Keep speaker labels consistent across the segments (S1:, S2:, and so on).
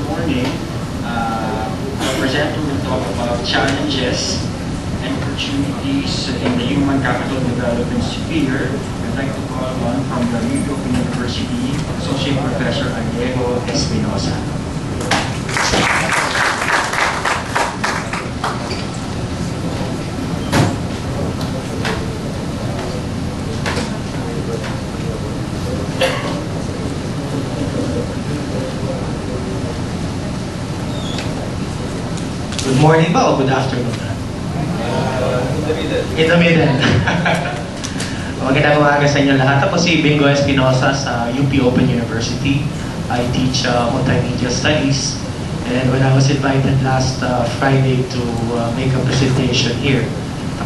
S1: morning, the presenter will talk about challenges and opportunities in the human capital development sphere. I'd like to call on from the New York University, Associate Professor Diego Espinosa.
S2: Good morning ba o good afternoon? In the middle. Magandang umaga sa inyo lahat. Ako si Bingo Espinosa sa UP Open University. I teach multimedia studies. And when I was invited last Friday to make a presentation here,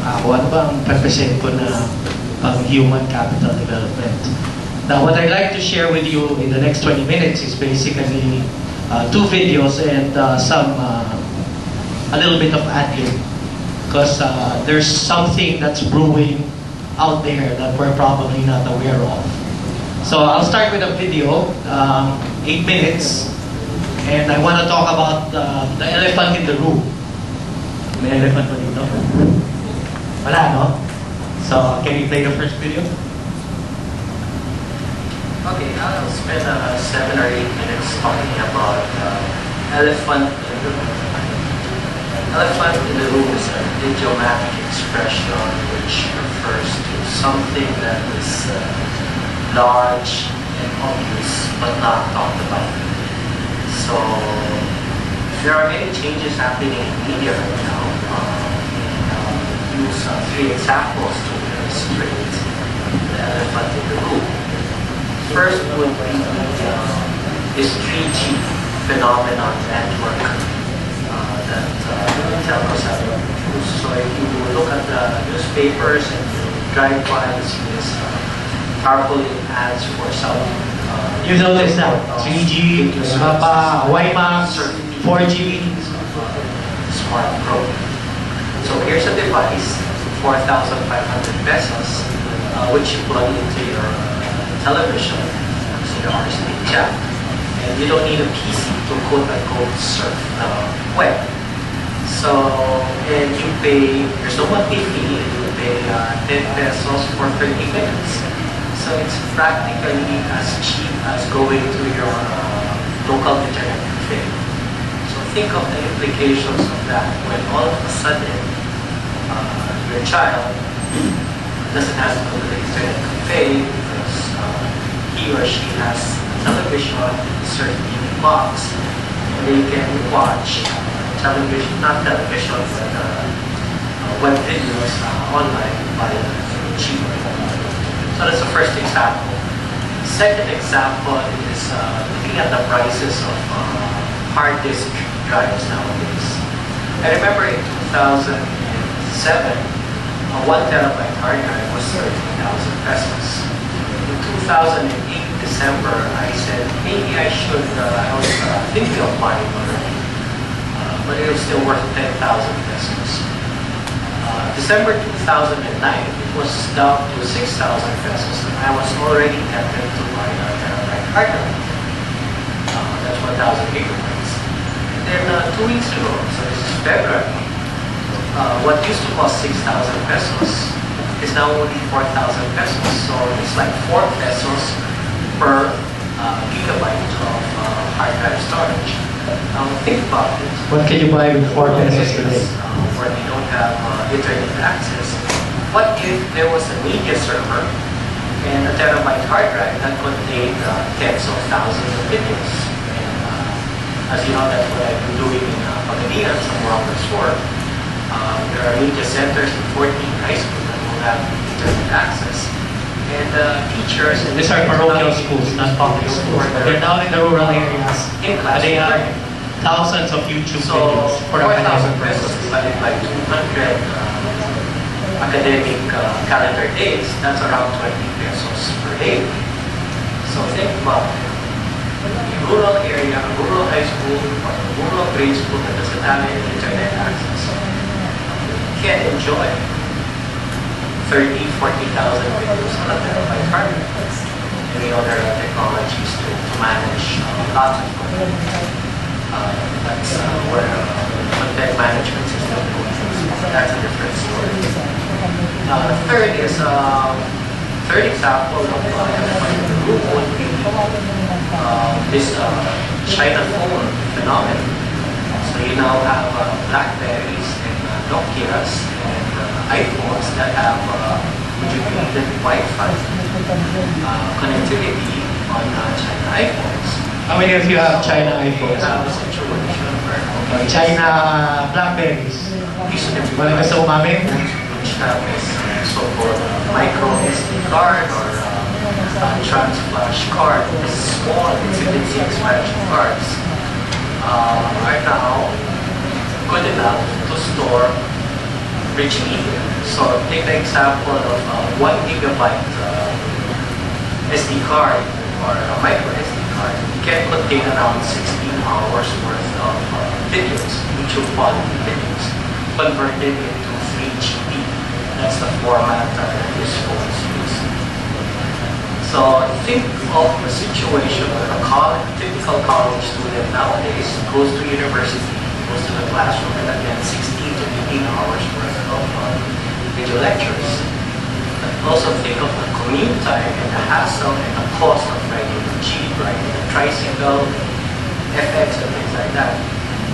S2: ano ba ang represent ko na human capital development? Now, what I'd like to share with you in the next 20 minutes is basically 2 videos and a little bit of ad-lib, because there's something that's brewing out there that we're probably not aware of. So I'll start with a video, 8 minutes, and I want to talk about the elephant in the room. May elephant ba dito? Wala, no? So can you play the first video?
S3: Okay, I'll spend 7 or 8 minutes talking about elephant in the room. Elephant in the room is an idiomatic expression which refers to something that is large and obvious but not talked about. So there are many changes happening in media right now. Use 3 examples to illustrate the elephant in the room. First would be this 3G phenomenon network that telcos have introduced. So if you look at the newspapers and you drive by and see this tarpaulin ads for some
S2: You notice that 3G, WiMAX, 4G,
S3: smart probe. So here's a device, 4,500 pesos, which you plug into your television, see the RCA jack. And you don't need a PC to quote-unquote surf the web. So, and you pay, there's no monthly fee, and you pay 10 pesos for 30 minutes. So it's practically as cheap as going to your local internet cafe. So think of the implications of that when all of a sudden your child doesn't have to go to the internet cafe because he or she has a television, certain TV box, and they can watch television, not television, but web videos online by cheap. So that's the first example. Second example is looking at the prices of hard disk drives nowadays. I remember in 2007, a 1 terabyte hard drive was 13,000 pesos. In 2008 December, I said maybe I should, I was thinking of buying already, but it was still worth 10,000 pesos. December 2009, it was down to 6,000 pesos, and I was already tempted to buy a terabyte hard drive. That's 1,000 gigabytes. And then 2 weeks ago, so this is February, what used to cost 6,000 pesos is now only 4,000 pesos. So it's like 4 pesos per gigabyte of hard drive storage. Think about it.
S2: what can you buy with 4 pesos today?
S3: Where they don't have internet access. What if there was a media server and a terabyte hard drive that contained tens of thousands of videos? And, as you know, that's what I've been doing in Pagadian, some Robert's work. There are media centers in 14 high schools that will have internet access. And teachers...
S2: And these are parochial schools, not public schools. But they're down in the rural areas. They have thousands of YouTube videos for
S3: 4,000 pesos divided by 200 academic calendar days, that's around 20 pesos per day. So think about it. A rural area, a rural high school, or a rural grade school that doesn't have any internet access can enjoy 30, 40,000 videos on a terabyte hard drive. Any other technologies to manage lots of them. management system. That's a different story. Third example of the group would be this China phone phenomenon. So you now have Blackberries and Nokias and iPhones that have integrated Wi-Fi connectivity on China iPhones.
S2: How many of you have China
S3: We
S2: iPhones?
S3: have a situation where
S2: China Blackberries. Wala ka sa umamin?
S3: which have this so-called micro SD card or trans flash card. This small insignificant expansion cards are now good enough to store rich media. So take the example of 1 gigabyte SD card or a micro SD card. It can contain around 16 hours worth of videos, YouTube quality videos, converted into 3GP. That's the format that these phones use. So think of a situation where a typical college student nowadays goes to university, goes to the classroom, and attends 16 to 18 hours worth of video lectures. But also think of the commute time and the hassle and the cost of riding the Jeep, riding the tricycle, FX and things like that.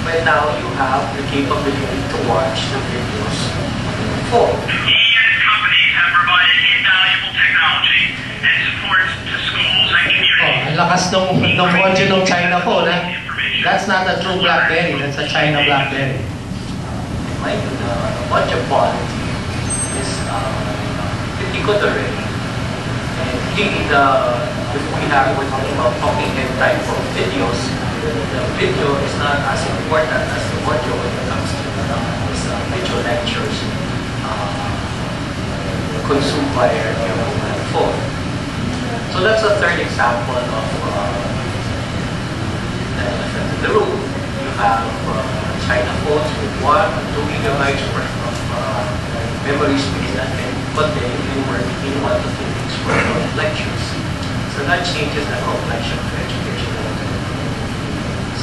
S3: But now you have the capability to watch the videos on your phone.
S4: Companies have provided invaluable technology and support to schools and communities.
S2: Ang lakas ng audio ng China phone, ha? That's not a true Blackberry, that's a China Blackberry.
S3: Mind you, the audio quality is pretty good already. And really, if we're talking about talking head type of videos, the video is not as important as the audio when it comes to these video lectures consumed by your mobile phone. So that's a third example of the elephant in the room. You have China phones with 1 or 2 gigabytes worth of memory space that can contain anywhere between 1 to 2 weeks worth of lectures. So that changes the complexion of education.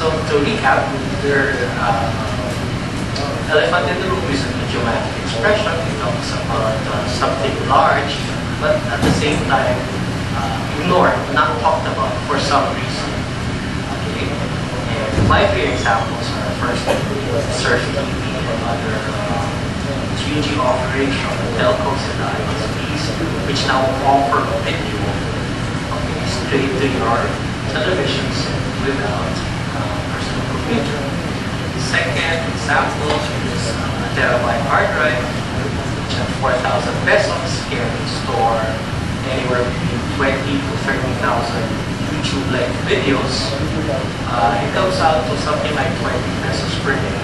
S3: So to recap, the elephant in the room is an idiomatic expression. It talks about something large, but at the same time ignored, not talked about for some reason. Okay? And my three examples are first Surf TV and other 3G offerings from the telcos and the ISPs, which now offer video straight to your televisions without personal computer. Second example is a terabyte hard drive, which at 4,000 pesos can store anywhere between 20 to 30,000 YouTube-like videos. It comes out to something like 20 pesos per day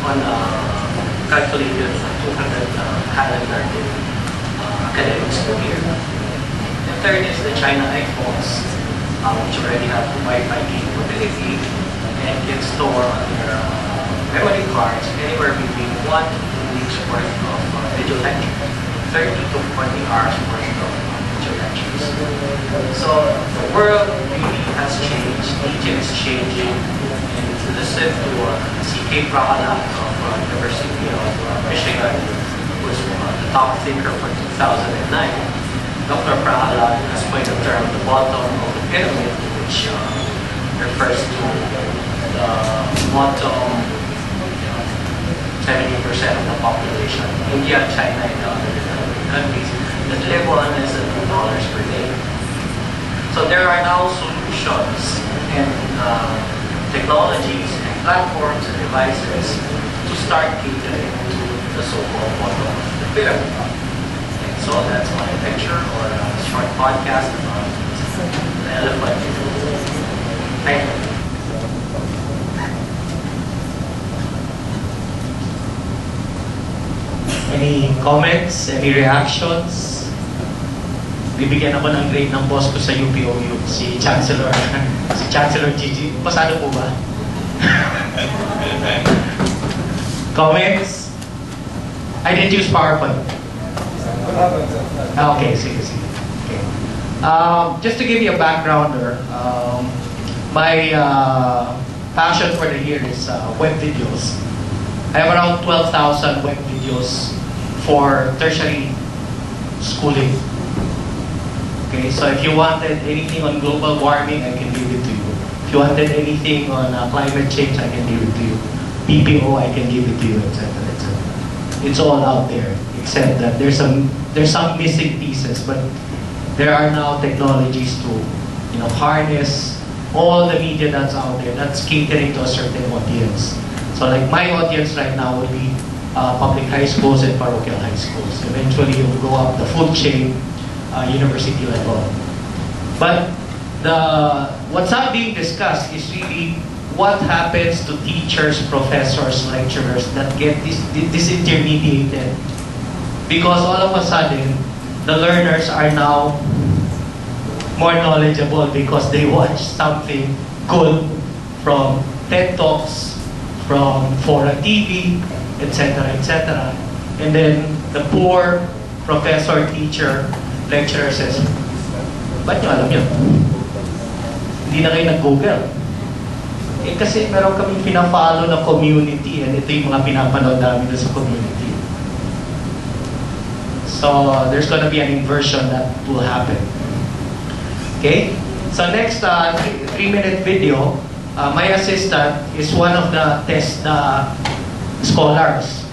S3: on a calculated 200 calendar day academic school year. The third is the China iPhones, which already have Wi-Fi capability and can store on their memory cards anywhere between 1 to 2 weeks worth of video lecture, 30 to 40 hours worth of video lectures. So the world really has changed, Egypt is changing, and to listen to cict-ictroadmap of University of Michigan, who was the top thinker for 2009. Dr. Prahalad has coined the term the bottom of the pyramid, which refers to the bottom 70% of the population, India, China, and other developing countries, that live on less than $2 per day. So there are now solutions and technologies and platforms and devices to start catering to the so-called bottom of the pyramid. So that's my lecture or a short podcast about the elephant in the room. Thank you.
S2: Any comments? Any reactions? Bibigyan ako ng grade ng boss ko sa UPOU, si Chancellor. Si Chancellor Gigi. Pasado po ba? Comments? I didn't use PowerPoint. Okay, sige. Okay. Just to give you a backgrounder, my passion for the year is web videos. I have around 12,000 web videos for tertiary schooling. Okay, so if you wanted anything on global warming, I can give it to you. If you wanted anything on climate change, I can give it to you. PPO, I can give it to you, etc., etc. It's all out there, except that there's some missing pieces, but there are now technologies to, harness all the media that's out there that's catering to a certain audience. So like my audience right now would be public high schools and parochial high schools. Eventually, it will go up the food chain, university level. But what's not being discussed is really what happens to teachers, professors, lecturers that get disintermediated. Because all of a sudden, the learners are now more knowledgeable because they watch something good from TED Talks, from Fora TV, etc., etc. And then the poor professor, teacher, lecturer says, ba't nyo alam yun? Hindi na kayo nag-Google. Kasi meron kaming pinafollow na community and ito yung mga pinapanood namin sa community. So there's gonna be an inversion that will happen. Okay? So next 3-minute video, my assistant is one of the test scholars